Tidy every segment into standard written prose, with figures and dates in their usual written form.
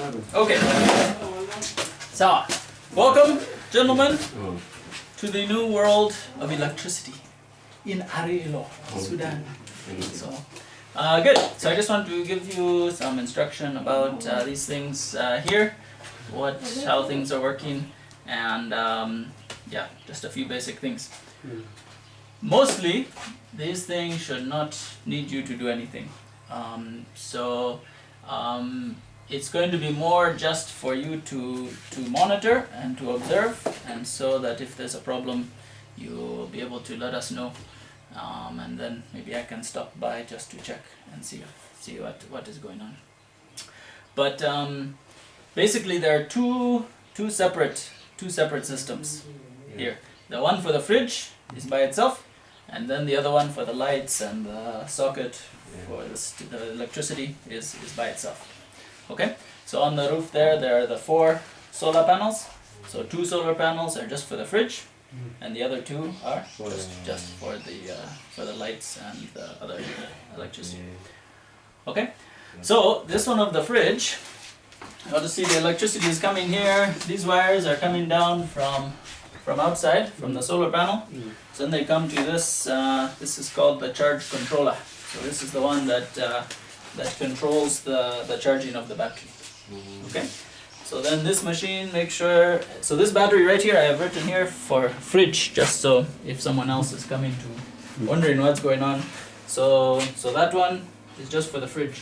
Okay. So, welcome, gentlemen, to the new world of electricity in Arilo, Sudan. So, good. So I just want to give you some instruction about these things here, how things are working, and yeah, just a few basic things. Mostly, these things should not need you to do anything. It's going to be more just for you to monitor and to observe, and so that if there's a problem, you'll be able to let us know, and then maybe I can stop by just to check and see what is going on. But basically, there are two separate systems here. The one for the fridge is by itself, and then the other one for the lights and the socket for the electricity is by itself. Okay, so on the roof there are the 4 solar panels. So 2 solar panels are just for the fridge, and the other 2 are just for the lights and the other electricity. Okay, so this one of the fridge, you'll just see the electricity is coming here. These wires are coming down from outside, from the solar panel. So then they come to this. This is called the charge controller. So this is the one that controls the charging of the battery. Okay, so then this machine makes sure, so this battery right here I have written here for fridge, just so if someone else is coming to wondering what's going on. So that one is just for the fridge.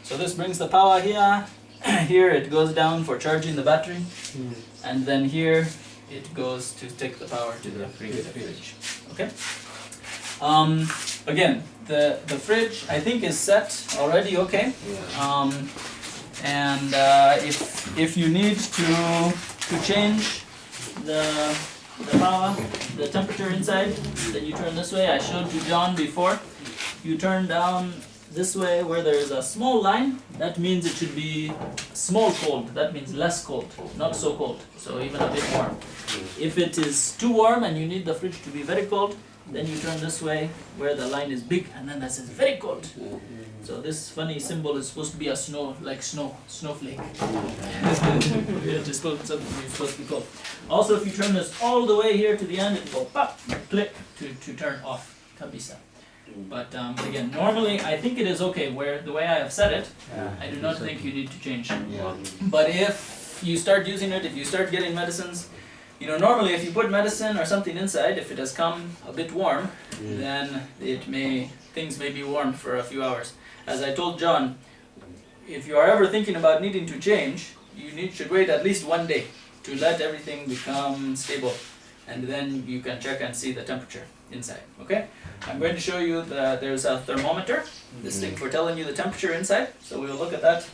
So this brings the power here. Here it goes down for charging the battery, and then here it goes to take the power to the fridge. Okay. Again, the fridge I think is set already. Okay. And if you need to change the power, the temperature inside, then you turn this way. I showed you John before. You turn down this way where there is a small line. That means it should be small cold. That means less cold, not so cold. So even a bit warm. If it is too warm and you need the fridge to be very cold, then you turn this way where the line is big, and then that says very cold. So this funny symbol is supposed to be a snowflake. It is supposed to be cold. Also, if you turn this all the way here to the end, it will pop, click to turn off. Kabisa. But again, normally I think it is okay where the way I have set it. I do not think you need to change. But if you start using it, if you start getting medicines, normally if you put medicine or something inside, if it has come a bit warm, then things may be warm for a few hours. As I told John, if you are ever thinking about needing to change, you should wait at least 1 day to let everything become stable, and then you can check and see the temperature inside. Okay? I'm going to show you that there's a thermometer, this thing for telling you the temperature inside, so we will look at that.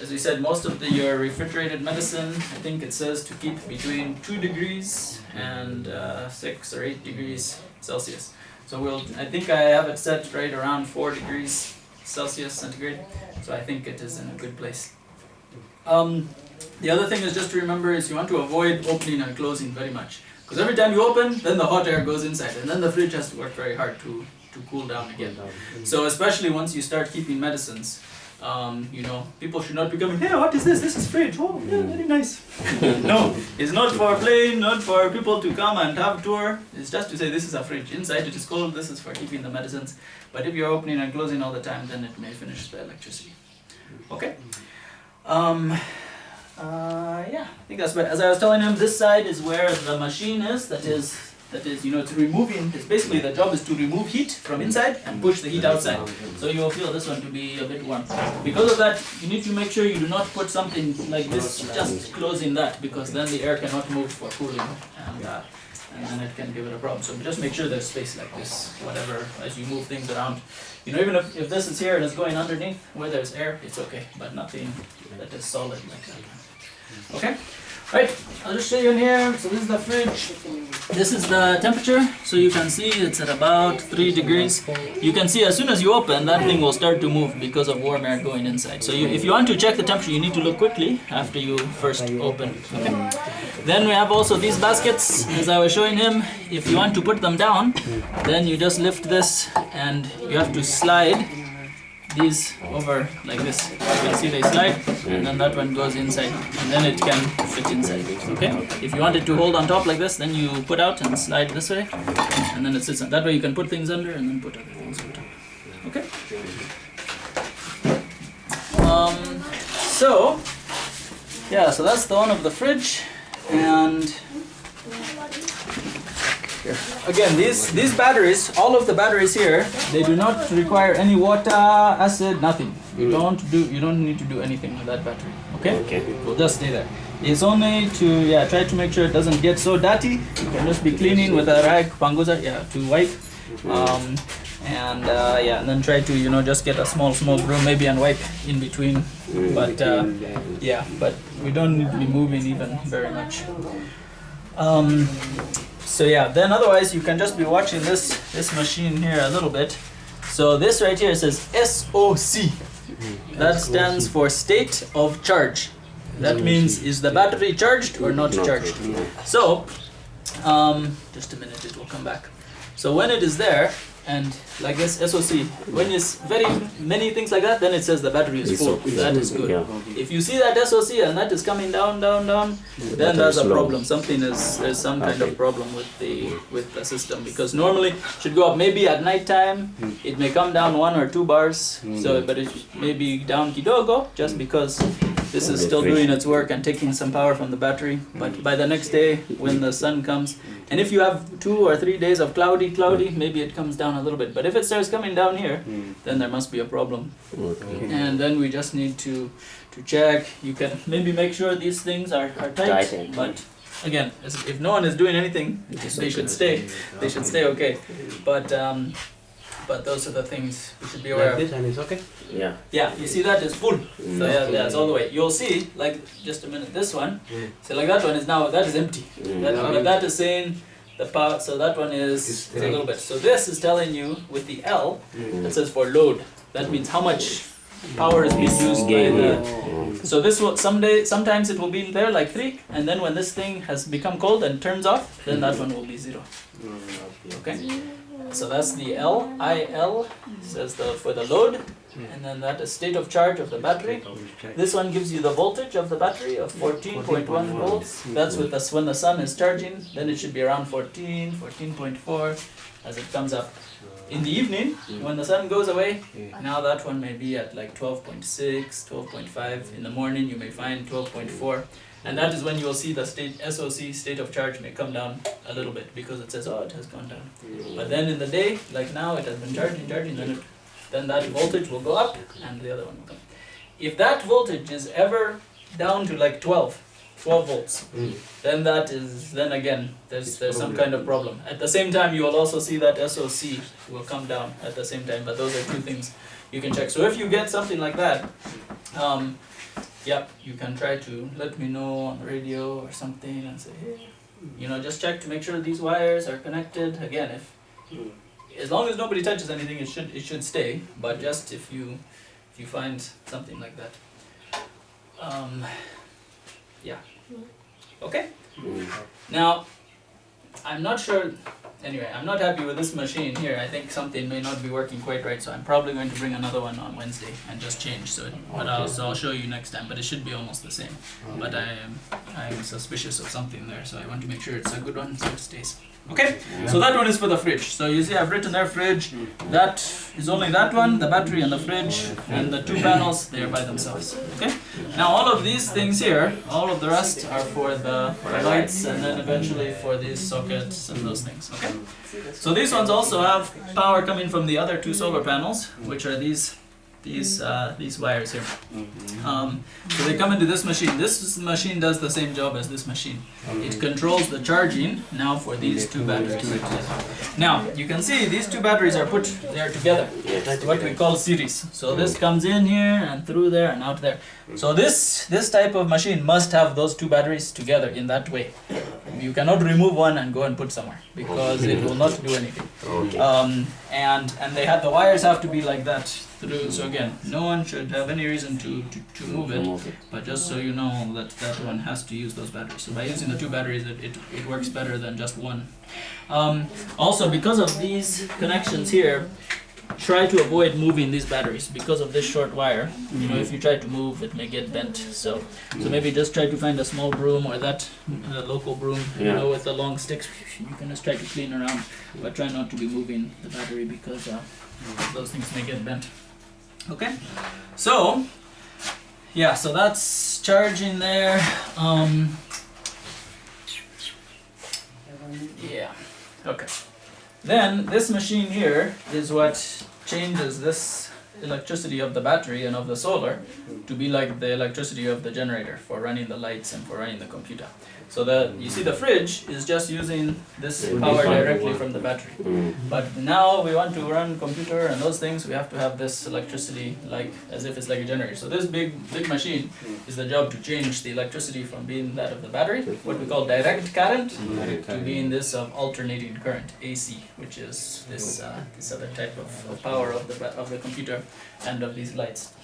As we said, most of your refrigerated medicine, I think it says to keep between 2 degrees and 6 or 8 degrees Celsius. So I think I have it set right around 4 degrees Celsius centigrade, so I think it is in a good place. The other thing is just to remember is you want to avoid opening and closing very much. Because every time you open, then the hot air goes inside, and then the fridge has to work very hard to cool down again. So especially once you start keeping medicines, people should not be coming, hey, what is this? This is fridge. Oh, yeah, very nice. No, it's not for playing, not for people to come and have a tour. It's just to say this is a fridge. Inside it is cold, this is for keeping the medicines. But if you're opening and closing all the time, then it may finish the electricity. Okay? Yeah, I think that's better. As I was telling him, this side is where the machine is. That is, it's removing. It's basically the job is to remove heat from inside and push the heat outside. So you will feel this one to be a bit warm. Because of that, you need to make sure you do not put something like this just closing that, because then the air cannot move for cooling, and then it can give it a problem. So just make sure there's space like this, whatever, as you move things around. Even if this is here and it's going underneath where there's air, it's okay, but nothing that is solid like that. Okay? Right, I'll just show you in here. So this is the fridge. This is the temperature. So you can see it's at about 3 degrees. You can see as soon as you open, that thing will start to move because of warm air going inside. So if you want to check the temperature, you need to look quickly after you first open. Okay? Then we have also these baskets, as I was showing him. If you want to put them down, then you just lift this and you have to slide these over like this. You can see they slide, and then that one goes inside, and then it can fit inside. Okay. If you want it to hold on top like this, then you put out and slide this way, and then it sits on. That way you can put things under and then put other things on top. Okay. So yeah, so that's the one of the fridge, and again, these batteries, all of the batteries here, they do not require any water, acid, nothing. You don't need to do anything with that battery. Okay? Okay. It will just stay there. It's only to try to make sure it doesn't get so dirty. You can just be cleaning with a rag, panguza, to wipe. And then try to just get a small broom maybe and wipe in between. But but we don't need to be moving even very much. So yeah, then otherwise you can just be watching this machine here a little bit. So this right here says SOC. That stands for state of charge. That means, is the battery charged or not charged? So just a minute, it will come back. So when it is there, and like this SOC, when it's very many things like that, then it says the battery is full. That is good. If you see that SOC and that is coming down, then there's a problem. There's some kind of problem with the system, because normally it should go up maybe at night time. It may come down 1 or 2 bars. So but it may be down kidogo just because this is still doing its work and taking some power from the battery. But by the next day when the sun comes, and if you have 2 or 3 days of cloudy, maybe it comes down a little bit. But if it starts coming down here, then there must be a problem. And then we just need to check. You can maybe make sure these things are tight. But again, if no one is doing anything, they should stay. They should stay okay. But those are the things we should be aware of. This one is okay? Yeah. Yeah, you see that is full. So yeah, it's all the way. You'll see, like, just a minute, this one, so like that one is now, that is empty. But that is saying the power, so that one is a little bit. So this is telling you with the L, it says for load. That means how much power is being used by the, so this will, sometimes it will be there like 3, and then when this thing has become cold and turns off, then that one will be 0. Okay? So that's the L, IL, says for the load, and then that is state of charge of the battery. This one gives you the voltage of the battery of 14.1 volts. That's with us when the sun is charging, then it should be around 14.4 as it comes up. In the evening, when the sun goes away, now that one may be at like 12.6, 12.5. In the morning, you may find 12.4. And that is when you will see the SOC, state of charge, may come down a little bit because it says, oh, it has gone down. But then in the day, like now, it has been charging, then that voltage will go up and the other one will come. If that voltage is ever down to like 12 volts, then again, there's some kind of problem. At the same time, you will also see that SOC will come down at the same time, but those are 2 things you can check. So if you get something like that, you can try to let me know on the radio or something and say, hey, just check to make sure these wires are connected. Again, as long as nobody touches anything, it should stay. But just if you find something like that, okay. Now, I'm not sure. Anyway, I'm not happy with this machine here. I think something may not be working quite right, so I'm probably going to bring another one on Wednesday and just change. I'll show you next time. But it should be almost the same. But I'm suspicious of something there, so I want to make sure it's a good one, so it stays. Okay, so that one is for the fridge. So you see I've written there fridge. That is only that one, the battery and the fridge, and the 2 panels, they are by themselves. Okay, now all of these things here, all of the rest are for the lights, and then eventually for these sockets and those things. Okay, so these ones also have power coming from the other 2 solar panels, which are these wires here. So they come into this machine. This machine does the same job as this machine. It controls the charging now for these 2 batteries. Now you can see these 2 batteries are put there together. What we call series. So this comes in here and through there and out there. So this type of machine must have those 2 batteries together in that way. You cannot remove one and go and put somewhere because it will not do anything. And the wires have to be like that through. So again, no one should have any reason to move it, but just so you know that one has to use those batteries. So by using the 2 batteries, it works better than just one. Also, because of these connections here, try to avoid moving these batteries because of this short wire. You know, if you try to move, it may get bent. So maybe just try to find a small broom or that local broom, you know, with the long sticks. You can just try to clean around, but try not to be moving the battery because those things may get bent. Okay, so yeah, so that's charging there. Yeah, okay. Then this machine here is what changes this electricity of the battery and of the solar to be like the electricity of the generator for running the lights and for running the computer. So you see the fridge is just using this power directly from the battery. But now we want to run computer and those things, we have to have this electricity like as if it's like a generator. So this big machine is the job to change the electricity from being that of the battery, what we call direct current, to being this of alternating current, AC, which is this other type of power of the computer and of these lights.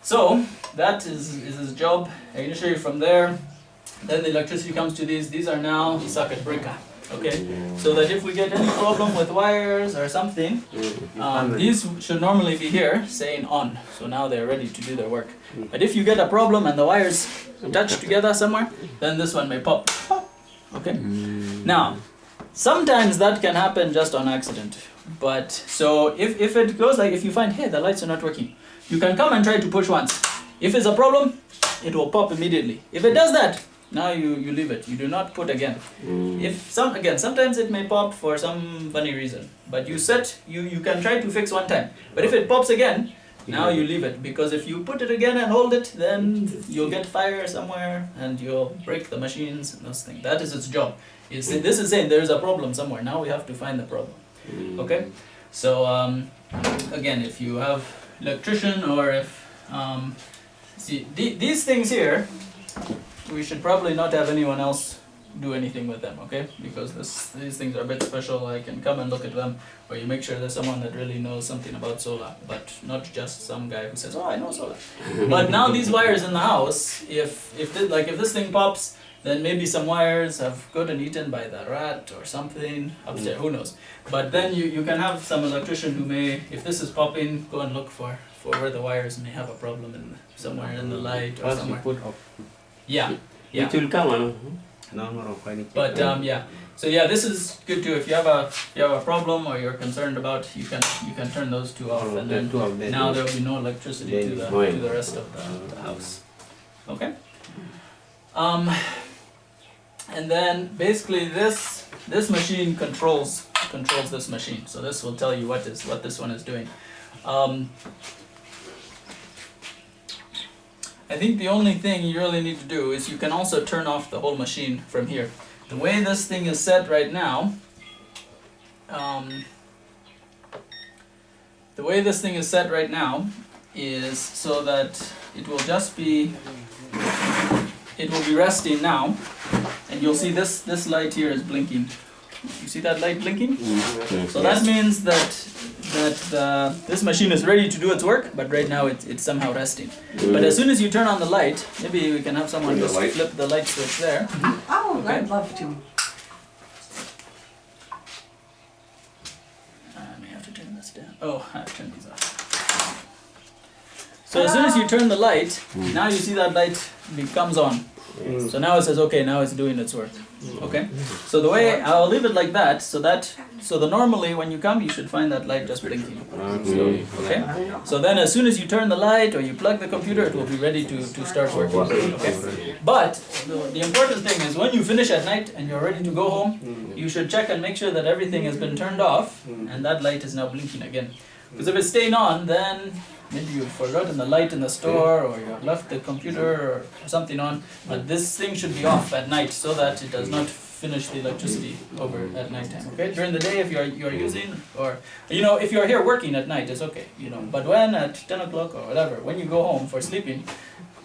So that is his job. I'm going to show you from there. Then the electricity comes to these are now circuit breaker, okay? So that if we get any problem with wires or something, these should normally be here saying on, so now they're ready to do their work. But if you get a problem and the wires touch together somewhere, then this one may pop, okay? Now, sometimes that can happen just on accident, but so if it goes like, if you find, hey, the lights are not working, you can come and try to push once. If it's a problem, it will pop immediately. If it does that, now you leave it. You do not put again. Sometimes it may pop for some funny reason, but you can try to fix one time. But if it pops again, now you leave it, because if you put it again and hold it, then you'll get fire somewhere and you'll break the machines and those things. That is its job. This is saying there is a problem somewhere. Now we have to find the problem. Okay. So again, if you have electrician or if see these things here, we should probably not have anyone else do anything with them, okay? Because these things are a bit special. I can come and look at them, or you make sure there's someone that really knows something about solar, but not just some guy who says, oh, I know solar. But now these wires in the house, if this thing pops, then maybe some wires have gotten eaten by the rat or something upstairs, who knows. But then you can have some electrician who may, if this is popping, go and look for where the wires may have a problem somewhere in the light or somewhere. Yeah. It will come. But yeah. So yeah, this is good too. If you have a problem or you're concerned about, you can turn those two off, and then now there will be no electricity to the rest of the house. Okay. And then basically this machine controls this machine. So this will tell you what this one is doing. I think the only thing you really need to do is you can also turn off the whole machine from here. The way this thing is set right now, is so that it will be resting now, and you'll see this light here is blinking. You see that light blinking? So that means that this machine is ready to do its work, but right now it's somehow resting. But as soon as you turn on the light, maybe we can have someone just flip the light switch there. Oh, okay. I'd love to. I may have to turn this down. Oh, I have to turn these off. So as soon as you turn the light, now you see that light comes on. So now it says, okay, now it's doing its work. Okay, so the way I'll leave it like that, so normally when you come, you should find that light just blinking slowly. Okay, so then as soon as you turn the light or you plug the computer, it will be ready to start working. Okay, but the important thing is when you finish at night and you're ready to go home, you should check and make sure that everything has been turned off and that light is now blinking again. Because if it's staying on, then maybe you've forgotten the light in the store, or you've left the computer or something on, but this thing should be off at night so that it does not finish the electricity over at night time. Okay, during the day if you're using, or if you're here working at night, it's okay, but when at 10 o'clock or whatever, when you go home for sleeping,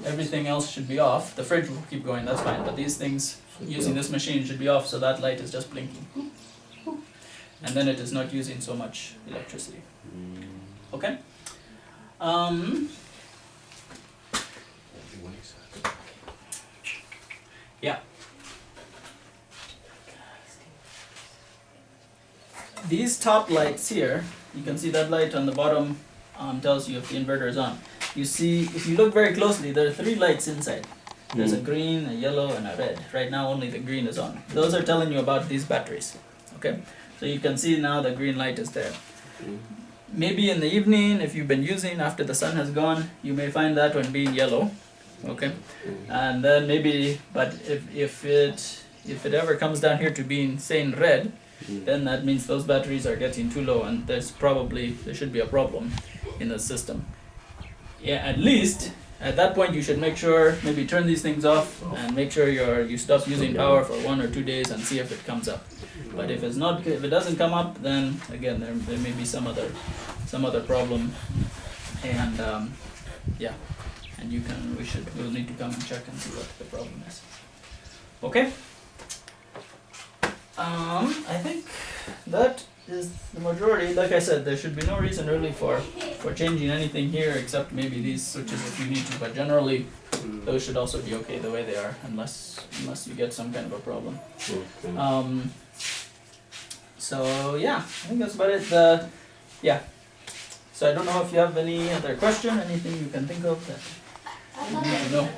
everything else should be off. The fridge will keep going, that's fine, but these things using this machine should be off, so that light is just blinking, and then it is not using so much electricity. Okay. Yeah. These top lights here you can see that light on the bottom tells you if the inverter is on. You see, if you look very closely, there are 3 lights inside. There's a green, a yellow, and a red. Right now only the green is on. Those are telling you about these batteries. Okay? So you can see now the green light is there. Maybe in the evening, if you've been using after the sun has gone, you may find that one being yellow. Okay? And then maybe, but if it ever comes down here to being saying red, then that means those batteries are getting too low, and there should be a problem in the system. Yeah, at least at that point you should make sure, maybe turn these things off and make sure you stop using power for 1 or 2 days and see if it comes up. But if it doesn't come up, then again there may be some other problem, and yeah, and we'll need to come and check and see what the problem is. Okay. I think that is the majority. Like I said, there should be no reason really for changing anything here except maybe these switches if you need to, but generally those should also be okay the way they are, unless you get some kind of a problem. So yeah, I think that's about it. Yeah. So I don't know if you have any other question, anything you can think of that you need to know.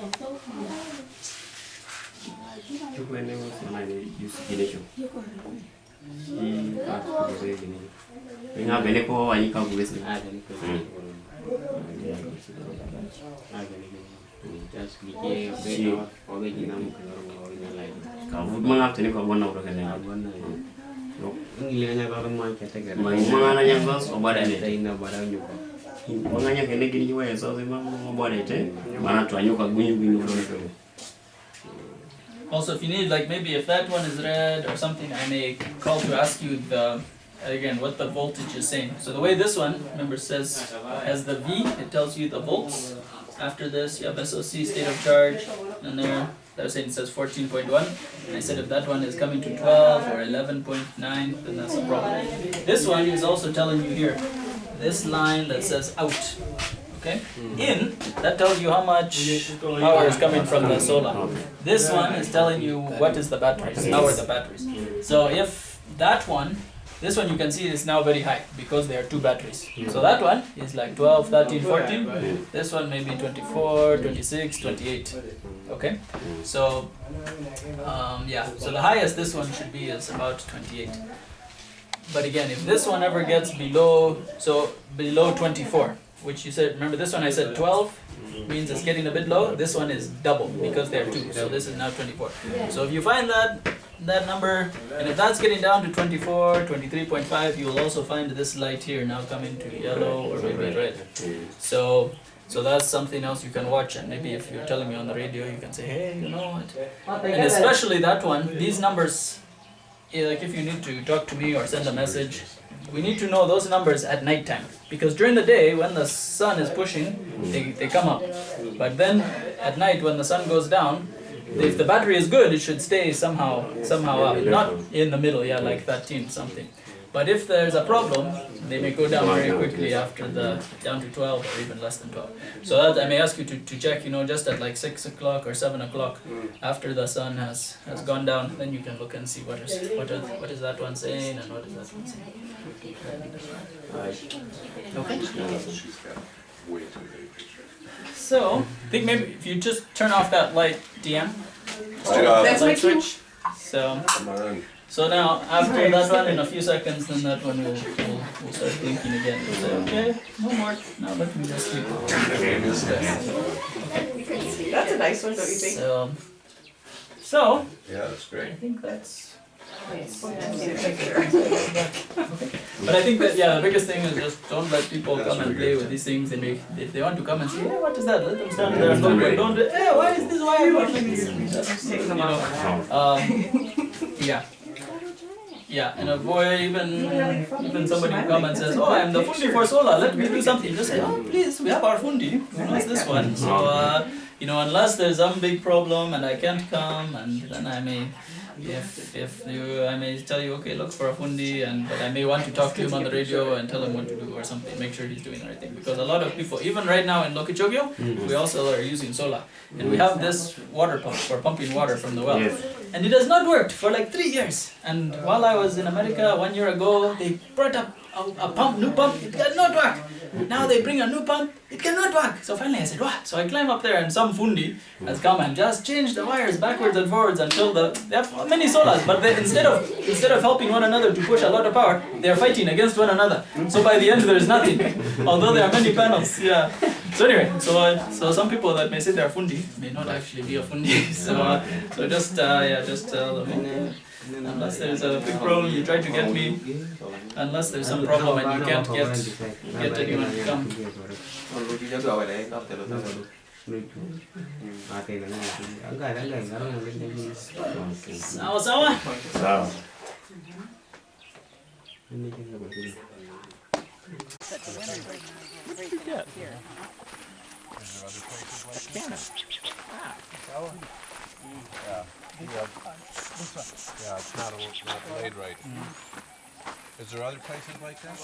Also, if you need, like maybe if that one is red or something, I may call to ask you what the voltage is saying. So the way this one, remember, says as the V, it tells you the volts. After this, you have SOC, state of charge, and there, I was saying it says 14.1. And I said if that one is coming to 12 or 11.9, then that's a problem. This one is also telling you here, this line that says out. Okay? In, that tells you how much power is coming from the solar. This one is telling you what is the batteries, how are the batteries. So if that one, this one you can see is now very high because there are 2 batteries. So that one is like 12, 13, 14. This one may be 24, 26, 28. Okay? So, yeah, so the highest this one should be is about 28. But again, if this one ever gets below 24, which you said, remember this one I said 12 means it's getting a bit low. This one is double because there are 2, so this is now 24. So if you find that number, and if that's getting down to 24, 23.5, you will also find this light here now coming to yellow or maybe red. So that's something else you can watch, and maybe if you're telling me on the radio, you can say, hey, you know what? And especially that one, these numbers, like if you need to talk to me or send a message, we need to know those numbers at night time, because during the day when the sun is pushing, they come up, but then at night when the sun goes down, if the battery is good, it should stay somehow up, not in the middle, yeah, like 13 something. But if there's a problem, they may go down very quickly after down to 12 or even less than 12. So that I may ask you to check, just at like 6 o'clock or 7 o'clock after the sun has gone down, then you can look and see what is that one saying and what is that one saying. Okay. So, I think maybe if you just turn off that light, DM. That's light switch. So now, after that one, in a few seconds, then that one will start blinking again. We'll say, okay, no more. Now let me just sleep. Okay. That's a nice one, don't you think? So Yeah, that's great. I think that's. Okay. But I think that the biggest thing is just don't let people come and play with these things. If they want to come and say, hey, what is that? Let them stand there and look. But don't do, hey, why is this? Why are you watching this? Take them off. Yeah, and avoid even somebody who comes and says, oh, I'm the fundi for solar, let me do something. Just say, oh, please, we have our fundi. Who knows this one? So, unless there's some big problem and I can't come, and then I may, I may tell you, okay, look for a fundi, but I may want to talk to him on the radio and tell him what to do or something, make sure he's doing the right thing. Because a lot of people, even right now in Lokichogyo, we also are using solar. And we have this water pump for pumping water from the well. And it has not worked for like 3 years. And while I was in America 1 year ago, they brought up a pump, new pump, it cannot work. Now they bring a new pump, it cannot work. So finally I said, what? So I climb up there and some fundi has come and just changed the wires backwards and forwards until they have many solars, but they, instead of helping one another to push a lot of power, they are fighting against one another. So by the end there's nothing, although there are many panels. Yeah. So anyway, so some people that may say they're fundi may not actually be a fundi. So just tell them. Unless there's a big problem, you try to get me. Unless there's some problem and you can't get anyone to come. Sawa sawa. Sawa. Yeah, it's not laid right. Is there other places like that?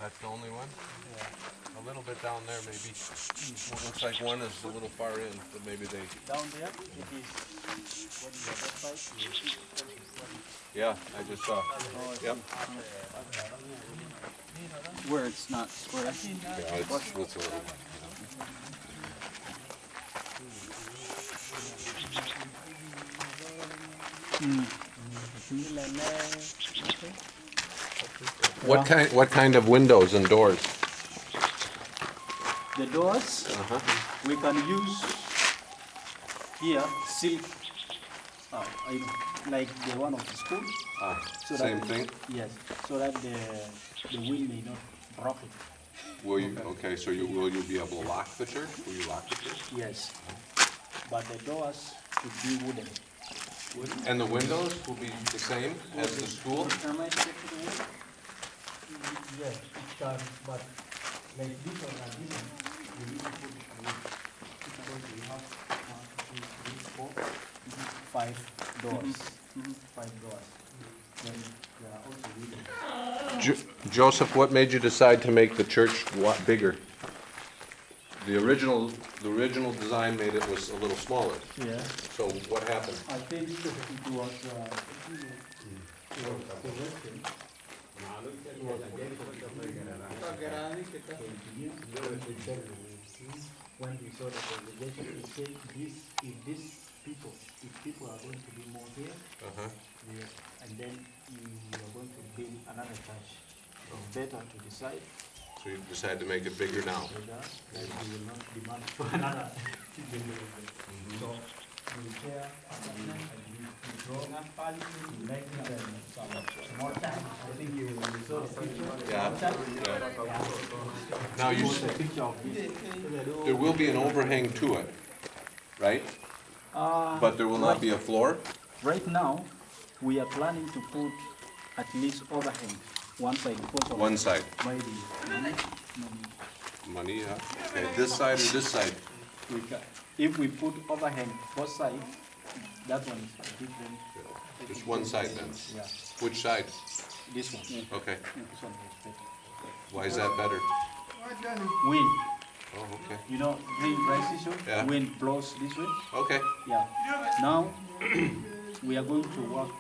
That's the only one? Yeah. A little bit down there maybe. Well, looks like one is a little far in, but maybe they... Down there, it is, what is the other side? Yeah, I just saw. Yep. Where it's not square. Yeah, it's a little... What kind of windows and doors? The doors, we can use here silk, like the one of the school. So Same that, thing? Yes, so that the wind may not rock it. Will you? Okay, so will you be able to lock the church? Will you lock the church? Yes, but the doors should be wooden. And the windows will be the same as the school? Am I taking the wood? Yes, it can, but like this one and this one, we need to put wood. Because we have 1, 2, 3, 4, 5 doors. 5 doors. Then there are also wooden. Joseph, what made you decide to make the church bigger? The original design made it was a little smaller. Yeah. So what happened? I think it was when we saw the congregation, we said if people are going to be more here, and then we are going to build another church, it's better to decide. So you decided to make it bigger now? And we will not demand for another building. So we will share and we draw to make it more time. I think you saw the picture. Yeah. Now you The picture of this. there will be an overhang to it, right? But there will not be a floor? Right now, we are planning to put at least overhang one side because of One side. maybe Money, yeah. Okay, this side or this side? we can, if we put overhang both sides, that one is different. Just one side then? Yeah, Which side? this one. Okay. This one is better. Why is that better? Wind, Oh, okay. you know, green rice issue, Yeah. wind blows this way. Okay. Yeah. Now, we are going to work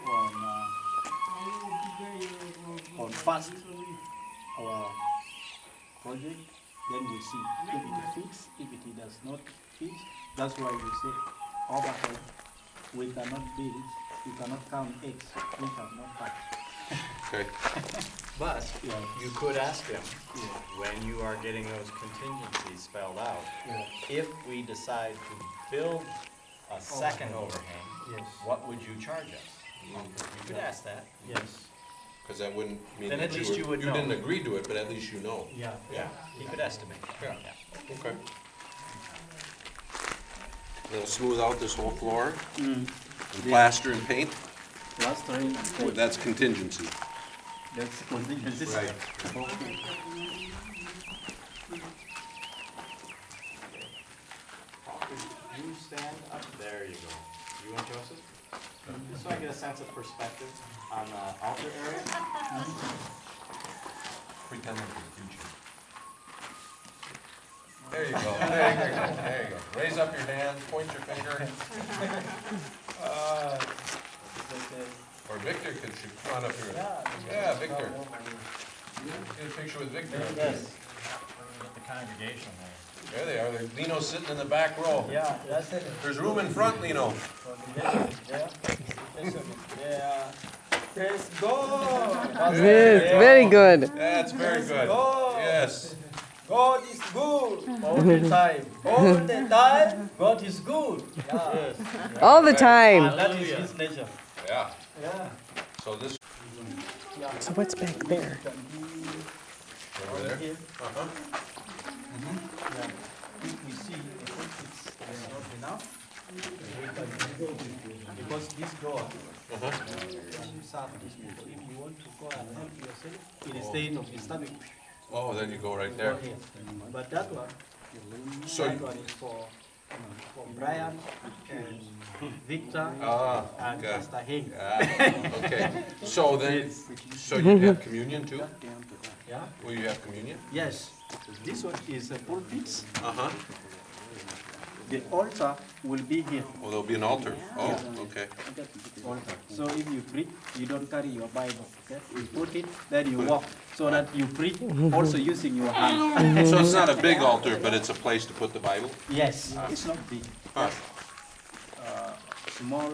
on fast our project. Then we see if it fits, if it does not fit. That's why we say overhead. We cannot build, we cannot count eggs. We cannot hatch. Okay. But Yeah. you could ask him, Yeah. when you are getting those contingencies spelled out, Yeah. if we decide to build a second overhang, Yes. what would you charge us? You could ask that. Yes. Because that wouldn't mean Then that at least you would know. didn't agree to it, but at least you know. Yeah. Yeah, he could estimate. Yeah. Okay. They'll smooth out this whole floor and plaster and paint? Last rain. Well, that's contingency. That's contingency. Right. Okay. You stand up, there you go. You and Joseph? Just so I get a sense of perspective on the altar area. Pretend like you're preaching. There you go, there you go, there you go. Raise up your hand, point your finger. Or Victor should come on up here. Yeah, Victor. Get a picture with Victor. Yes. Get the congregation there. There they are. Lino's sitting in the back row. Yeah, that's it. There's room in front, Lino. Yeah. Praise God. Good, very good. That's very good. God. Yes. God is good all the time. All the time, God is good. Yeah. All the time. That is His nature. Yeah. Yeah. So this So what's back there? over there. Here. Uh-huh. Yeah. If we see, it's not enough. Because this door Uh-huh. can serve these people. If you want to go and help yourself, instead of disturbing, Oh, then you go right go there. here. But that one, So that you- one is for Brian and Victor Ah, and okay. Pastor Hing. Yeah, okay. So then, so you have communion too? Yeah. Will you have communion? Yes. This one is a pulpit. Uh-huh. The altar will be here. Oh, there'll be an altar. Oh, okay. Altar. So if you preach, you don't carry your Bible. Okay? You put it, then you walk, so that you preach also using your hand. So it's not a big altar, but it's a place to put the Bible? Yes, it's not big. Huh. Small.